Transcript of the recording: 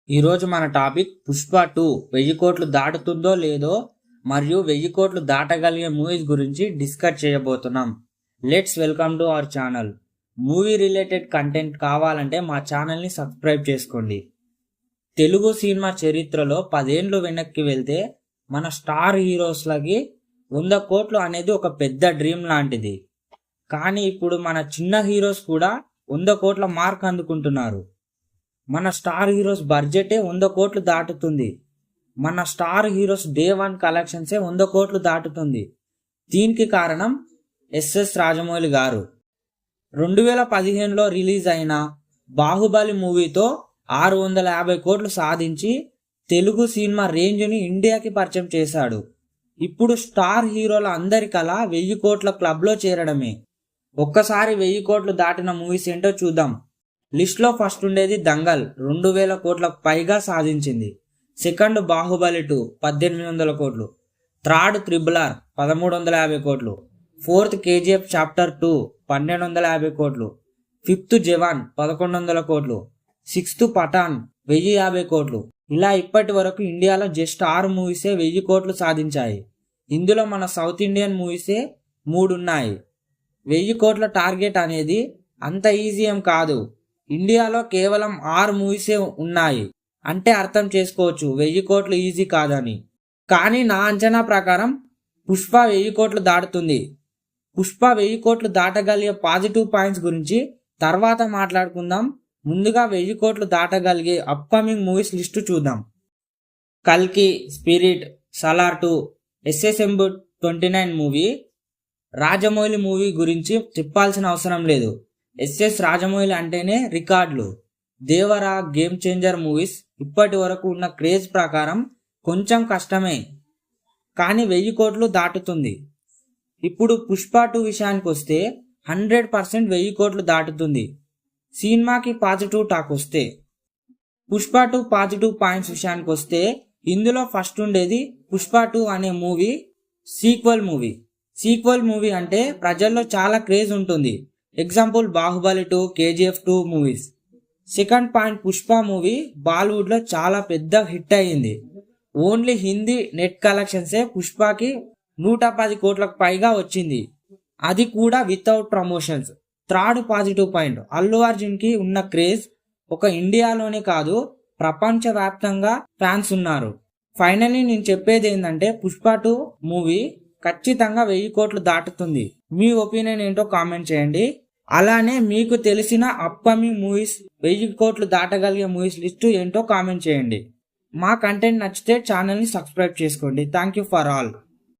ఈరోజు మన టాపిక్ పుష్ప 2 1000 కోట్లు దాటుతుందో లేదో మరియు 1000 కోట్లు దాటగలిగే మూవీస్ గురించి డిస్కస్ చేయబోతున్నాం. Let's welcome to our channel. Movie related content కావాలంటే మా ఛానల్ని సబ్స్క్రైబ్ చేసుకోండి. తెలుగు సినిమా చరిత్రలో 10 ఏళ్ళు వెనక్కి వెళ్తే మన స్టార్ హీరోస్లకి 100 కోట్లు అనేది ఒక పెద్ద డ్రీమ్ లాంటిది. కానీ ఇప్పుడు మన చిన్న హీరోస్ కూడా 100 కోట్ల మార్క్ అందుకుంటున్నారు. మన స్టార్ హీరోస్ బడ్జెటే 100 కోట్లు దాటుతుంది. మన స్టార్ హీరోస్ డే 1 కలెక్షన్సే 100 కోట్లు దాటుతుంది. దీనికి కారణం ఎస్ఎస్ రాజమౌళి గారు. 2015లో రిలీజ్ అయిన బాహుబలి మూవీతో 650 కోట్లు సాధించి తెలుగు సినిమా రేంజ్ని ఇండియాకి పరిచయం చేశాడు. ఇప్పుడు స్టార్ హీరోల అందరి కల 1000 కోట్ల క్లబ్లో చేరడమే. ఒక్కసారి 1000 కోట్లు దాటిన మూవీస్ ఏంటో చూద్దాం. లిస్ట్లో ఫస్ట్ ఉండేది దంగల్ 2000 కోట్లకు పైగా సాధించింది. సెకండ్ బాహుబలి 2 1800 కోట్లు. థర్డ్ త్రిబుల్ ఆర్ 1350 కోట్లు. ఫోర్త్ కేజీఎఫ్ చాప్టర్ 2 1250 కోట్లు. ఫిఫ్త్ జవాన్ 1100 కోట్లు. సిక్స్త్ పఠాన్ 1050 కోట్లు. ఇలా ఇప్పటి వరకు ఇండియాలో జస్ట్ 6 మూవీసే 1000 కోట్లు సాధించాయి. ఇందులో మన సౌత్ ఇండియన్ మూవీసే 3 ఉన్నాయి. 1000 కోట్ల టార్గెట్ అనేది అంత ఈజీ ఏం కాదు. ఇండియాలో కేవలం 6 మూవీసే ఉన్నాయి అంటే అర్థం చేసుకోవచ్చు 1000 కోట్లు ఈజీ కాదని. కానీ నా అంచనా ప్రకారం పుష్ప 1000 కోట్లు దాటుతుంది. పుష్ప 1000 కోట్లు దాటగలిగే పాజిటివ్ పాయింట్స్ గురించి తర్వాత మాట్లాడుకుందాం. ముందుగా 1000 కోట్లు దాటగలిగే అప్కమింగ్ మూవీస్ లిస్టు చూద్దాం. కల్కి, spirit, Salaar 2, ఎస్ఎస్ఎంబు 29 movie. Rajamouli movie గురించి చెప్పాల్సిన అవసరం లేదు. ఎస్ఎస్ రాజమౌళి అంటేనే రికార్డులు. దేవరా, గేమ్ చేంజర్ మూవీస్ ఇప్పటి వరకు ఉన్న క్రేజ్ ప్రకారం కొంచెం కష్టమే, కానీ 1000 కోట్లు దాటుతుంది. ఇప్పుడు పుష్ప 2 విషయానికి వస్తే 100% 1000 కోట్లు దాటుతుంది. సినిమాకి పాజిటివ్ టాక్ వస్తే, పుష్ప 2 పాజిటివ్ పాయింట్స్ విషయానికి వస్తే ఇందులో ఫస్ట్ ఉండేది పుష్ప 2 అనే movie sequel movie. Sequel movie అంటే ప్రజల్లో చాలా క్రేజ్ ఉంటుంది. Example Baahubali 2, KGF 2 movies. Second point, Pushpa movie బాలీవుడ్లో చాలా పెద్ద హిట్ అయ్యింది. ఓన్లీ హిందీ నెట్ కలెక్షన్సే పుష్పకి 110 కోట్లకు పైగా వచ్చింది, అది కూడా without promotions. Third positive point, Allu అర్జున్కి ఉన్న క్రేజ్ ఒక ఇండియాలోనే కాదు ప్రపంచవ్యాప్తంగా ఫ్యాన్స్ ఉన్నారు. ఫైనల్లీ నేను చెప్పేది ఏంటంటే పుష్ప 2 మూవీ ఖచ్చితంగా 1000 కోట్లు దాటుతుంది. మీ ఒపీనియన్ ఏంటో కామెంట్ చేయండి. అలానే మీకు తెలిసిన అప్కమింగ్ మూవీస్ 1000 కోట్లు దాటగలిగే మూవీస్ లిస్టు ఏంటో కామెంట్ చేయండి. మా కంటెంట్ నచ్చితే ఛానల్ని సబ్స్క్రైబ్ చేసుకోండి. Thank you for all.